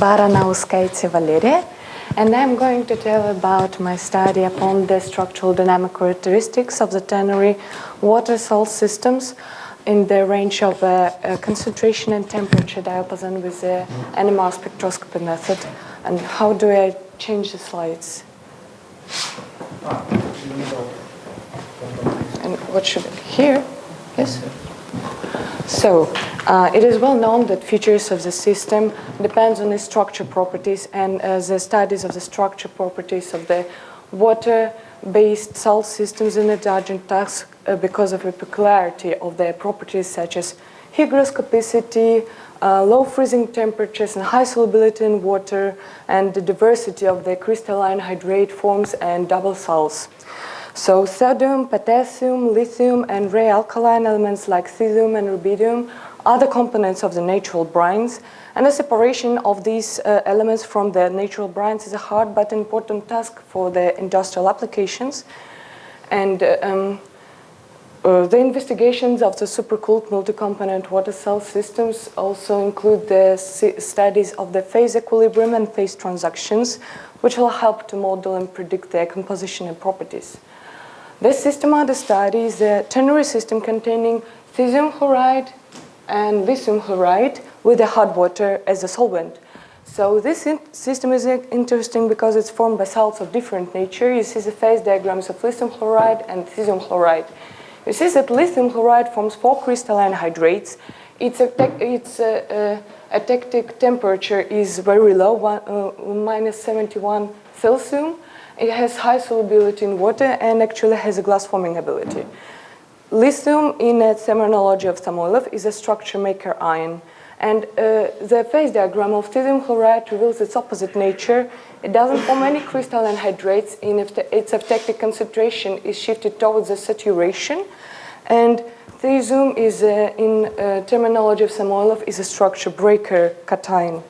Baranauskaite Valeriia, and I'm going to tell about my study upon the structural dynamic characteristics of the ternary water salt systems in the range of concentration and temperature diapason with the NMR spectroscopy method. And how do I change the slides? And what should I here? Yes? So, it is well known that features of the system depends on the structure properties, and the studies of the structure properties of the water-based salt systems in the Argent task because of the peculiarity of their properties such as hygroscopicity, low freezing temperatures and high solubility in water, and the diversity of the crystalline hydrate forms and double salts. So sodium, potassium, lithium, and rare alkaline elements like cesium and rubidium are the components of the natural brines, and the separation of these elements from the natural brines is a hard but important task for the industrial applications. And the investigations of the supercooled multi-component water cell systems also include the studies of the phase equilibrium and phase transactions, which will help to model and predict their composition and properties. This system under study is a ternary system containing cesium chloride and lithium chloride with the hot water as a solvent. So this system is interesting because it's formed by salts of different nature. You see the phase diagrams of lithium chloride and cesium chloride. You see that lithium chloride forms 4 crystalline hydrates. Its atactic temperature is very low, minus 71 Celsius. It has high solubility in water and actually has a glass forming ability. Lithium, in the terminology of Samoilov, is a structure maker ion. And the phase diagram of cesium chloride reveals its opposite nature. It doesn't form any crystalline hydrates, and its atactic concentration is shifted towards the saturation. And cesium is, in terminology of Samoilov, is a structure breaker cation.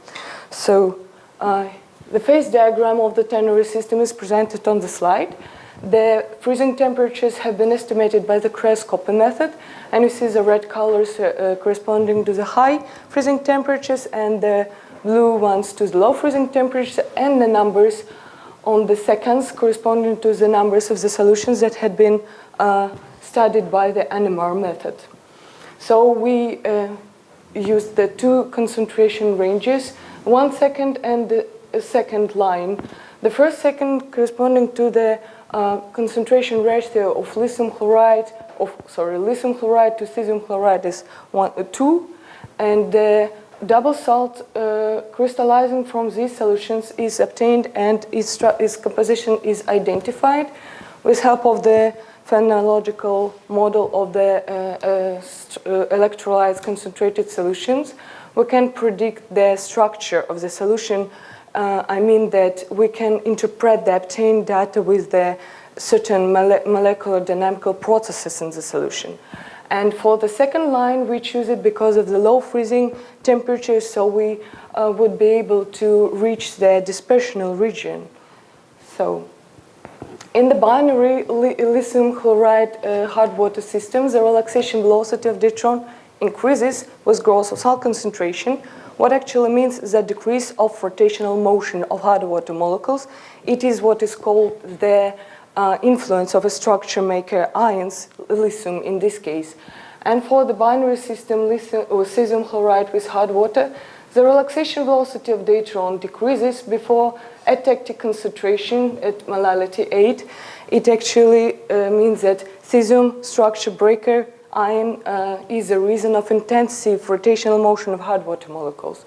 So the phase diagram of the ternary system is presented on the slide. The freezing temperatures have been estimated by the cryoscopy method, and you see the red colors corresponding to the high freezing temperatures and the blue ones to the low freezing temperatures, and the numbers on the seconds corresponding to the numbers of the solutions that had been studied by the NMR method. So we used the 2 concentration ranges, 1 second and the second line. The first second corresponding to the concentration ratio of lithium chloride to cesium chloride is 2, and the double salt crystallizing from these solutions is obtained, and its composition is identified with help of the phenological model of the electrolyzed concentrated solutions. We can predict the structure of the solution. I mean that we can interpret the obtained data with the certain molecular dynamical processes in the solution. And for the second line, we choose it because of the low freezing temperatures, so we would be able to reach the dispersional region. So, in the binary lithium chloride hard water systems, the relaxation velocity of deuteron increases with growth of salt concentration. What actually means is a decrease of rotational motion of hard water molecules. It is what is called the influence of a structure maker ions, lithium in this case. And for the binary system, lithium or cesium chloride with hard water, the relaxation velocity of deuteron decreases before atactic concentration at molality 8. It actually means that cesium structure breaker ion is a reason of intensive rotational motion of hard water molecules.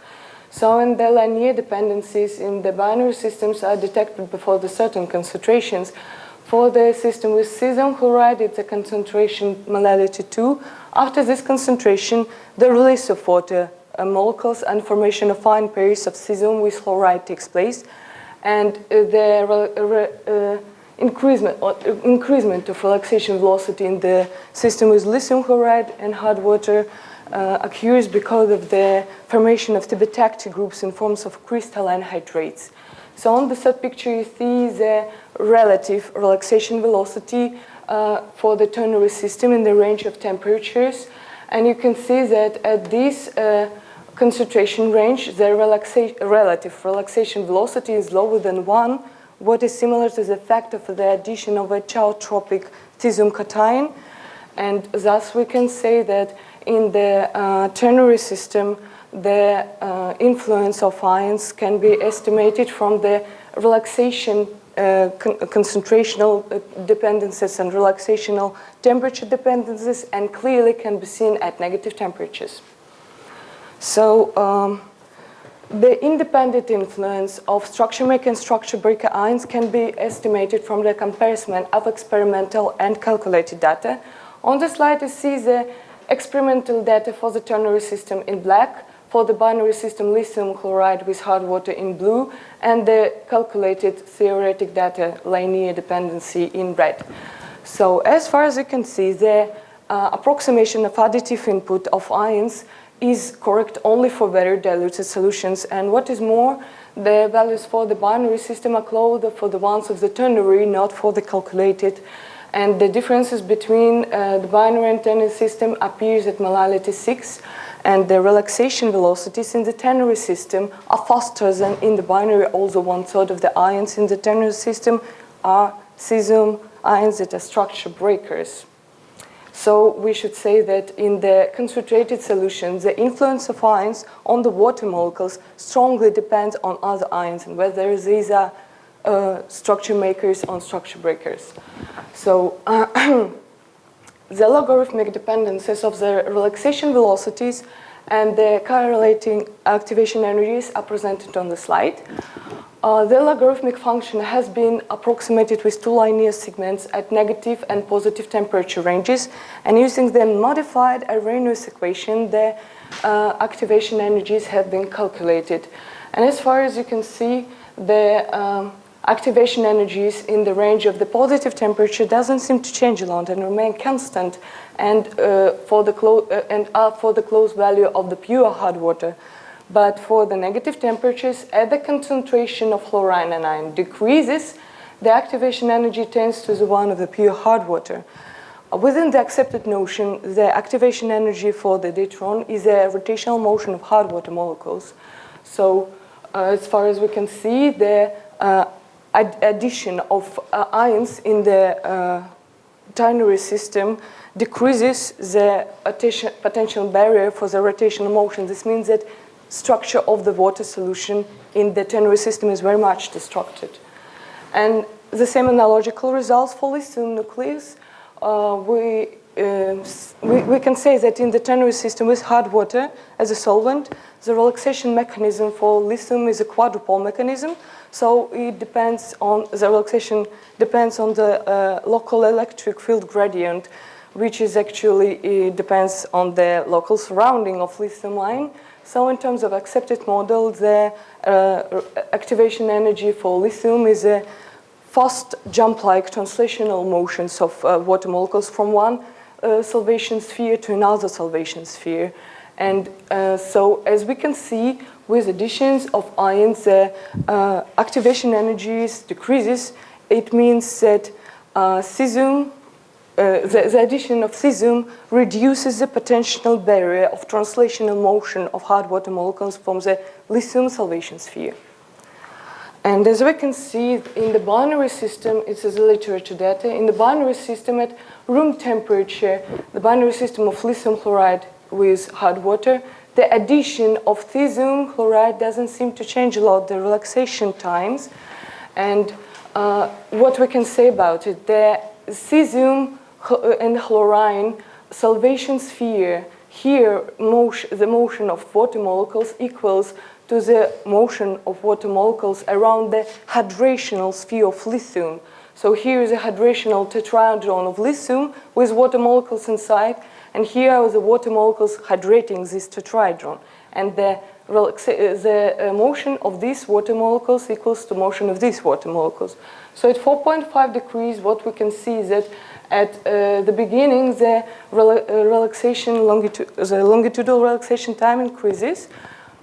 So in the linear dependencies in the binary systems are detected before the certain concentrations. For the system with cesium chloride, it's a concentration molality 2. After this concentration, the release of water molecules and formation of fine pairs of cesium with chloride takes place, and the increasement of relaxation velocity in the system with lithium chloride and hard water occurs because of the formation of tibetactic groups in forms of crystalline hydrates. So on the third picture, you see the relative relaxation velocity for the ternary system in the range of temperatures. And you can see that at these concentration range, the relative relaxation velocity is lower than 1, what is similar to the fact of the addition of a chaotropic cesium cation. And thus we can say that in the ternary system, the influence of ions can be estimated from the relaxation concentrational dependencies and relaxational temperature dependencies, and clearly can be seen at negative temperatures. So the independent influence of structure maker and structure breaker ions can be estimated from the comparison of experimental and calculated data. On the slide you see the experimental data for the ternary system in black, for the binary system lithium chloride with hard water in blue, and the calculated theoretic data linear dependency in red. So as far as you can see, the approximation of additive input of ions is correct only for very diluted solutions, and what is more, the values for the binary system are closer for the ones of the ternary, not for the calculated, and the differences between the binary and ternary system appears at molality 6, and the relaxation velocities in the ternary system are faster than in the binary, although 1/3 of the ions in the ternary system are cesium ions that are structure breakers. So we should say that in the concentrated solutions, the influence of ions on the water molecules strongly depends on other ions and whether these are structure makers or structure breakers. So the logarithmic dependencies of the relaxation velocities and the correlating activation energies are presented on the slide. The logarithmic function has been approximated with two linear segments at negative and positive temperature ranges, and using the modified Arrhenius equation, the activation energies have been calculated. And as far as you can see, the activation energies in the range of the positive temperature doesn't seem to change a lot and remain constant, and for the close value of the pure hard water. But for the negative temperatures, as the concentration of chlorine and iron decreases, the activation energy tends to the one of the pure hard water. Within the accepted notion, the activation energy for the deuteron is a rotational motion of hard water molecules. So as far as we can see, the addition of ions in the ternary system decreases the potential barrier for the rotational motion. This means that structure of the water solution in the ternary system is very much disrupted. And the same analogical results for lithium nucleus. We can say that in the ternary system with hard water as a solvent, the relaxation mechanism for lithium is a quadrupole mechanism. So it depends on, the relaxation depends on the local electric field gradient, which is actually, depends on the local surrounding of lithium ion. So in terms of accepted model, the activation energy for lithium is a fast jump-like translational motions of water molecules from one solvation sphere to another solvation sphere. And so as we can see, with additions of ions, the activation energies decreases. It means that cesium, the addition of cesium reduces the potential barrier of translational motion of hard water molecules from the lithium solvation sphere. And as we can see in the binary system, it's the literature data. In the binary system at room temperature, the binary system of lithium chloride with hard water, the addition of cesium chloride doesn't seem to change a lot the relaxation times. And what we can say about it, the cesium and chlorine solvation sphere, here the motion of water molecules equals to the motion of water molecules around the hydrational sphere of lithium. So here is a hydrational tetrahedron of lithium with water molecules inside, and here are the water molecules hydrating this tetrahedron. And the motion of these water molecules equals to motion of these water molecules. So at 4.5 degrees, what we can see is that at the beginning, the longitudinal relaxation time increases,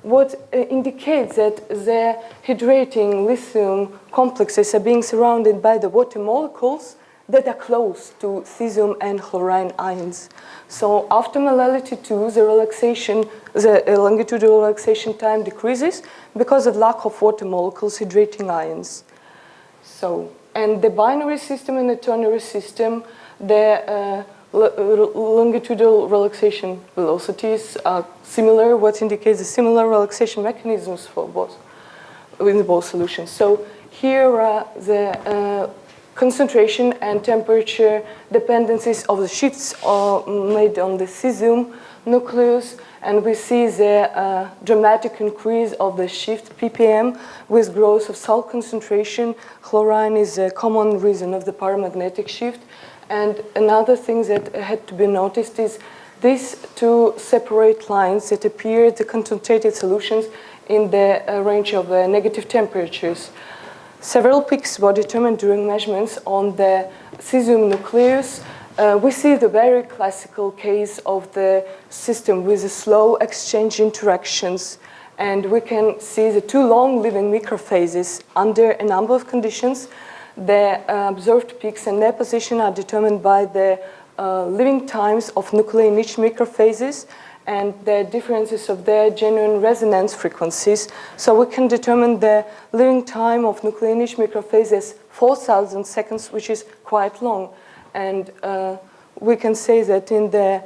what indicates that the hydrating lithium complexes are being surrounded by the water molecules, that are close to cesium and chlorine ions. So after molality 2, the longitudinal relaxation time decreases because of lack of water molecules hydrating ions. So, and the binary system and the ternary system, the longitudinal relaxation velocities are similar, what indicates the similar relaxation mechanisms for both, in both solutions. So here are the concentration and temperature dependencies of the shifts made on the cesium nucleus, and we see the dramatic increase of the shift ppm with growth of salt concentration. Chlorine is a common reason of the paramagnetic shift. And another thing that had to be noticed is these two separate lines that appear the concentrated solutions in the range of negative temperatures. Several peaks were determined during measurements on the cesium nucleus. We see the very classical case of the system with the slow exchange interactions, and we can see the two long-living microphases under a number of conditions. The observed peaks and their position are determined by the living times of nuclei in each microphases and the differences of their genuine resonance frequencies. So we can determine the living time of nuclei in each microphase as 4,000 seconds, which is quite long. And we can say that in the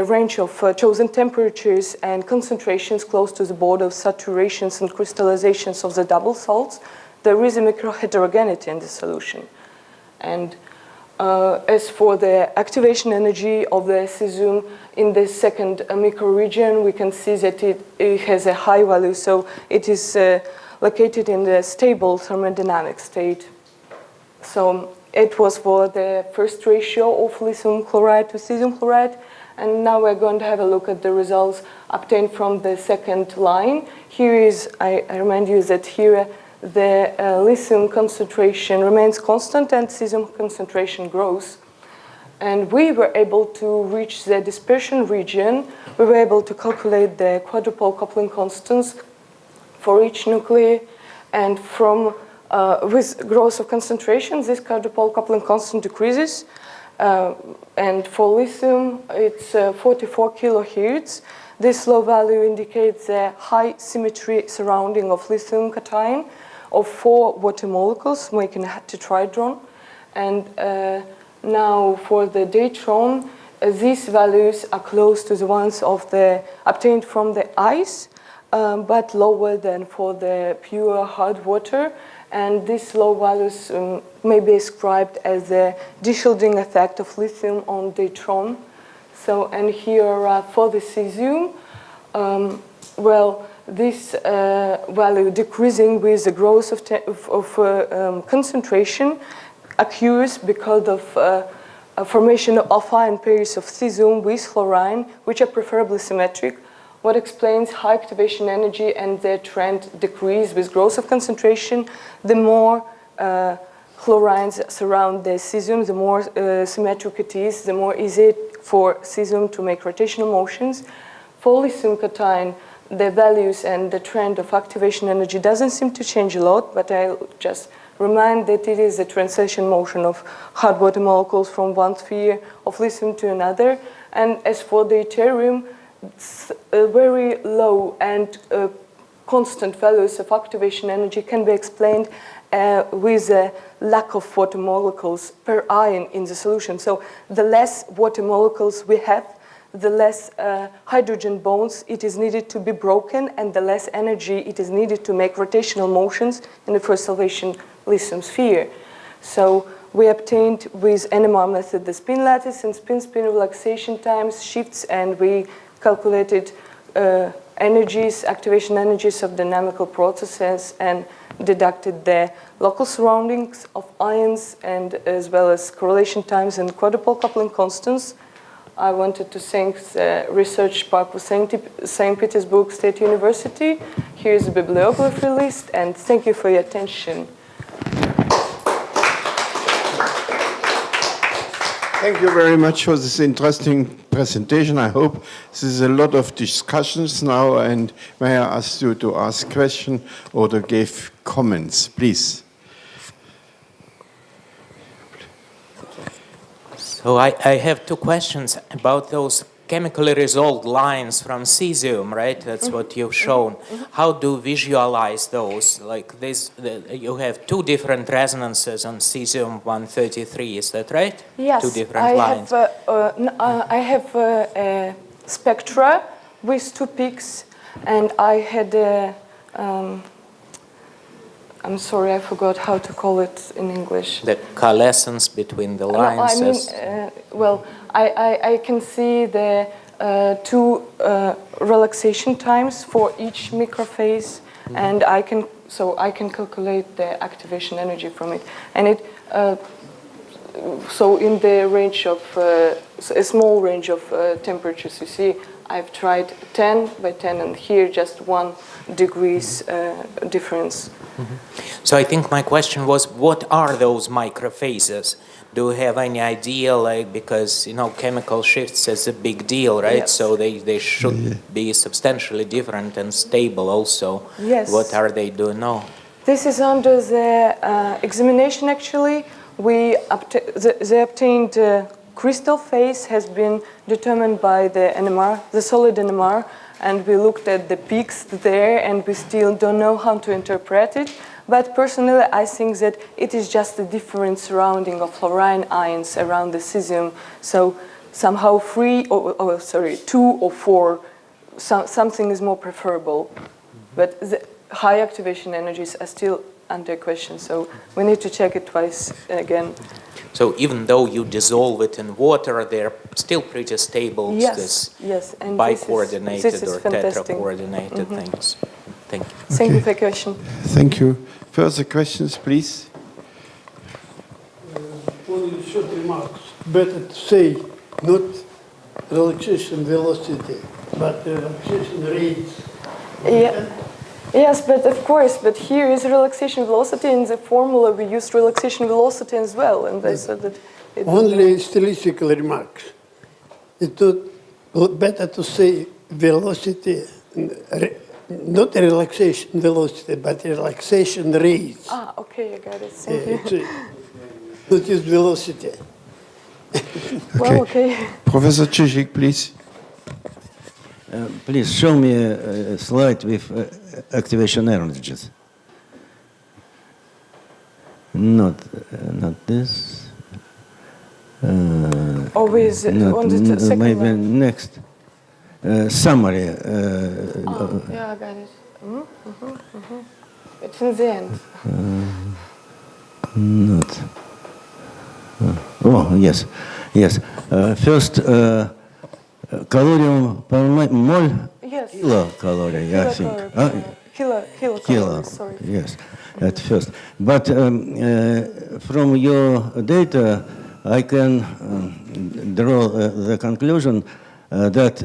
range of chosen temperatures and concentrations close to the border of saturations and crystallizations of the double salts, there is a microheterogeneity in the solution. And as for the activation energy of the cesium in the second microregion, we can see that it has a high value, so it is located in the stable thermodynamic state. So it was for the first ratio of lithium chloride to cesium chloride, and now we're going to have a look at the results obtained from the second line. Here is, I remind you that here the lithium concentration remains constant and cesium concentration grows. And we were able to reach the dispersion region. We were able to calculate the quadrupole coupling constants for each nuclei. And from with growth of concentration, this quadrupole coupling constant decreases. And for lithium, it's 44 kilohertz. This low value indicates the high symmetry surrounding of lithium cation of 4 water molecules, making a tetradron. And now for the datron, these values are close to the ones of the obtained from the ice, but lower than for the pure hard water. And these low values may be ascribed as the deshielding effect of lithium on datron. So, and here for the cesium, well, this value decreasing with the growth of concentration occurs because of a formation of ion pairs of cesium with chlorine, which are preferably symmetric, what explains high activation energy and their trend decrease with growth of concentration. The more chlorines surround the cesium, the more symmetric it is, the more easy for cesium to make rotational motions. For lithium cation, the values and the trend of activation energy doesn't seem to change a lot, but I'll just remind that it is a translation motion of hard water molecules from one sphere of lithium to another. And as for the deuterium, very low and constant values of activation energy can be explained with a lack of water molecules per ion in the solution. So the less water molecules we have, the less hydrogen bonds it is needed to be broken, and the less energy it is needed to make rotational motions in the first salvation lithium sphere. So we obtained with NMR method the spin lattice and spin-spin relaxation times, shifts, and we calculated energies, activation energies of dynamical processes, and deducted the local surroundings of ions, and as well as correlation times and quadrupole coupling constants. I wanted to thank the research part of St. Petersburg State University. Here's the bibliography list, and thank you for your attention. Thank you very much for this interesting presentation. I hope this is a lot of discussions now, and may I ask you to ask questions or to give comments, please. So I have two questions about those chemically resolved lines from cesium, right? That's what you've shown. How do you visualize those? Like this, you have two different resonances on cesium-133, is that right? Yes, two different lines. I have a spectra with two peaks, and I had a, I'm sorry, I forgot how to call it in English. The coalescence between the lines. No, I can see the two relaxation times for each microphase, and I can calculate the activation energy from it, and it. So in the range of a small range of temperatures, you see, I've tried 10 by 10, and here just 1 degrees difference. So I think my question was, what are those microphases? Do you have any idea, like, because, you know, chemical shifts is a big deal, right? Yes. So they should be substantially different and stable also. Yes. What are they doing now? This is under the examination, actually. The obtained crystal phase has been determined by the NMR, the solid NMR, and we looked at the peaks there, and we still don't know how to interpret it. But personally, I think that it is just a different surrounding of fluorine ions around the cesium. So somehow 2 or 4, something is more preferable. But the high activation energies are still under question, so we need to check it twice again. So even though you dissolve it in water, they're still pretty stable. Yes, yes. And bi-coordinated this or tetra-coordinated things. Thank you. Thank you for your question. Thank you. Further questions, please? Only short remarks. Better to say not relaxation velocity, but relaxation rates. Yeah. Yes, but of course, but here is relaxation velocity. In the formula, we used relaxation velocity as well, and I said that it Only statistical remarks. It would better to say velocity, not relaxation velocity, but relaxation rates. Ah, okay, I got it. Thank you. Not use velocity. Well, okay. Professor Czichik, please. Please show me a slide with activation energies. Not this. Always on the second maybe one. next. Summary. Yeah, I got it. It's in the end. Not. Oh, yes. Yes. First, calorium per mole. Yes. Kilocalorie, I think. Kilocalories, sorry. Yes, at first. But from your data, I can draw the conclusion that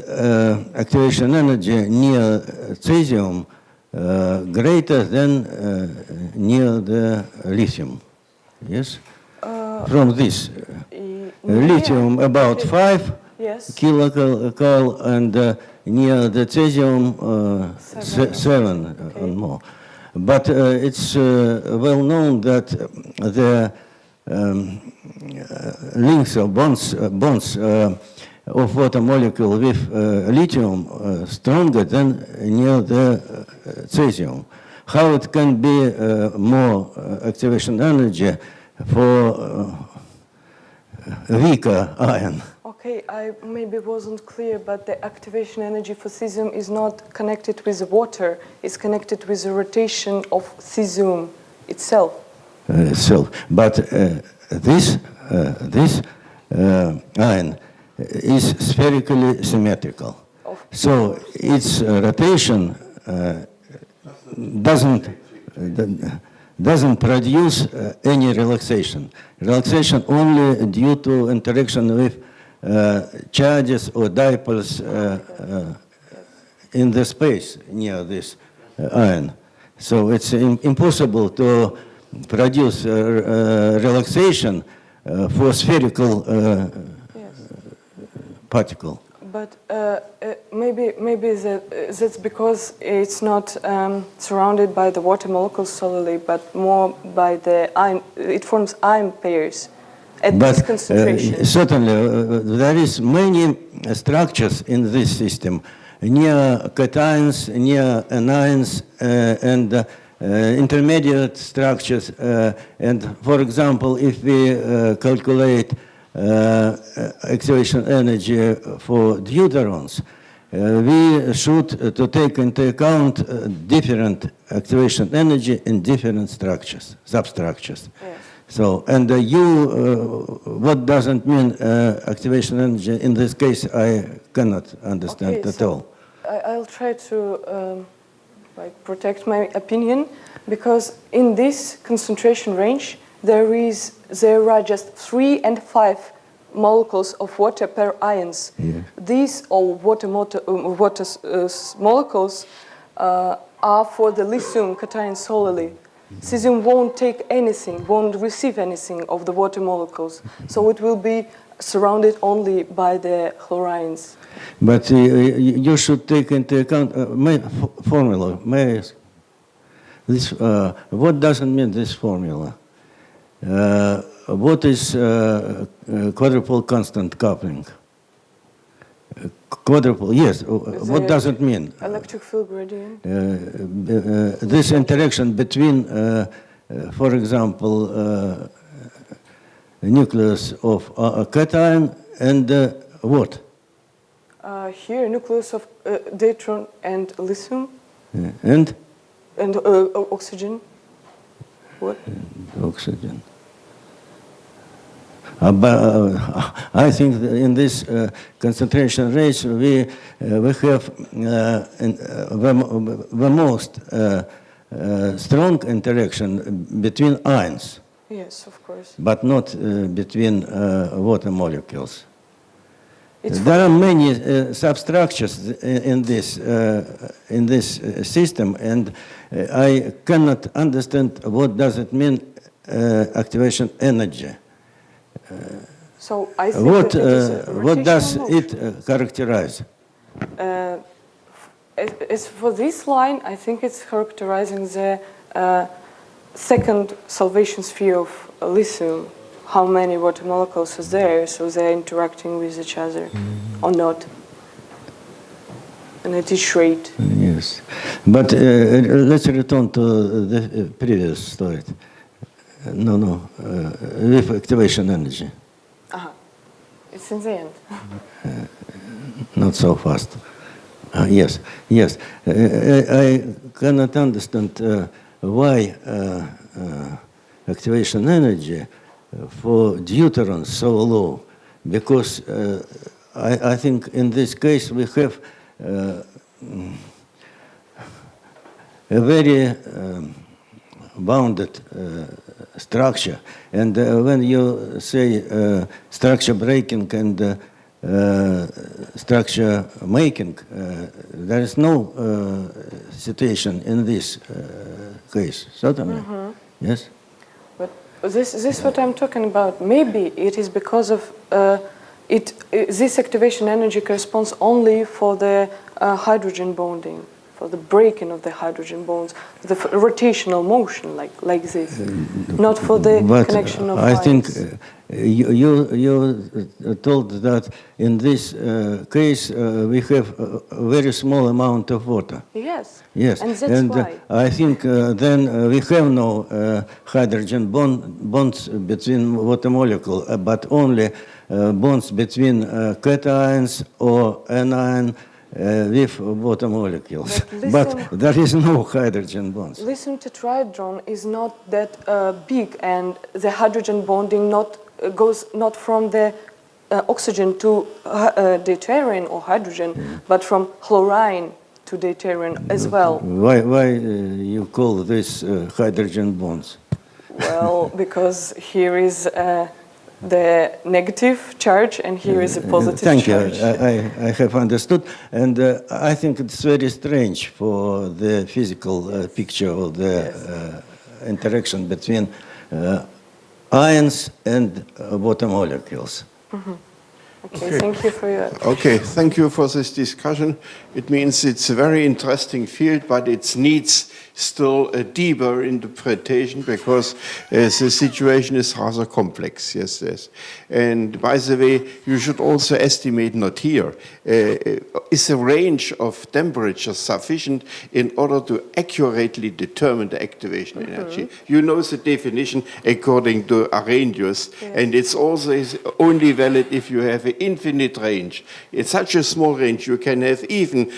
activation energy near cesium greater than near the lithium. Yes? From this. Lithium about 5 Yes. kilocal and near the cesium 7 and more. But it's well known that the links or bonds of water molecule with lithium stronger than near the cesium. How it can be more activation energy for weaker ion? Okay, I maybe wasn't clear, but the activation energy for cesium is not connected with the water. It's connected with the rotation of cesium itself. But this ion is spherically symmetrical. So its rotation doesn't produce any relaxation. Relaxation only due to interaction with charges or dipoles in the space near this ion. So it's impossible to produce relaxation for spherical particle. But maybe that's because it's not surrounded by the water molecules solely, but more by the ion. It forms ion pairs. at this concentration. Certainly, there is many structures in this system, near cations, near anions, and intermediate structures. And for example, if we calculate activation energy for deuterons, we should to take into account different activation energy in different structures, substructures. Yes. So, and what doesn't mean activation energy in this case, I cannot understand at all. I'll try to protect my opinion, because in this concentration range, there are just 3 and 5 molecules of water per ions. Yeah. These water molecules are for the lithium cation solely. Cesium won't take anything, won't receive anything of the water molecules, so it will be surrounded only by the chlorines. But you should take into account my formula. May I ask? This, what doesn't mean this formula? What is quadrupole constant coupling? Quadrupole, yes. What does it mean? Electric field gradient. This interaction between, for example, nucleus of a cation and what? Here, nucleus of deuteron and lithium. And? And oxygen. What? Oxygen. But I think that in this concentration range we have the most strong interaction between ions. Yes, of course. But not between water molecules. There are many substructures in this system, and I cannot understand what does it mean activation energy. So I think that it is a what does rotational it characterize? As for this line, I think it's characterizing the second salvation sphere of lithium. How many water molecules is there, so they're interacting with each other, or not. And at each rate. Yes. But let's return to the previous slide. With activation energy. It's in the end. Not so fast. Yes. I cannot understand why activation energy for deuterons so low, because I think in this case we have a very bounded structure, and when you say structure breaking and structure making, there is no situation in this case, certainly. Yes? But this is what I'm talking about. Maybe it is because of this activation energy corresponds only for the hydrogen bonding, for the breaking of the hydrogen bonds, the rotational motion like this, not for the connection of I ions. think you told that in this case we have a very small amount of water. Yes. Yes, And that's why. I think then we have no hydrogen bonds between water molecule, but only bonds between cations or anion with water molecules. But there is no hydrogen bonds. Lithium tetrahedron is not that big, and the hydrogen bonding goes not from the oxygen to deuterium or hydrogen, but from chlorine to deuterium as well. Why you call this hydrogen bonds? Well, because here is the negative charge, and here is a positive Thank charge. you. I have understood, and I think it's very strange for the physical picture of the interaction between ions and water molecules. Okay, thank you for your... Okay, thank you for this discussion. It means it's a very interesting field, but it needs still a deeper interpretation because the situation is rather complex. Yes, yes. And by the way, you should also estimate, not here, is the range of temperature sufficient in order to accurately determine the activation energy? You know the definition according to Arrhenius, and it's also only valid if you have an infinite range. In such a small range, you can have even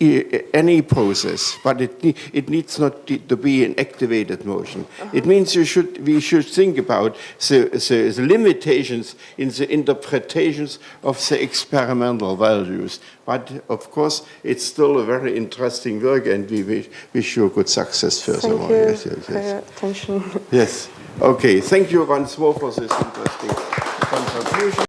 any process, but it needs not to be an activated motion. It means we should think about the limitations in the interpretations of the experimental values. But of course, it's still a very interesting work, and we wish you good success furthermore. Thank you for your attention. Yes. Okay. Thank you once more for this interesting contribution.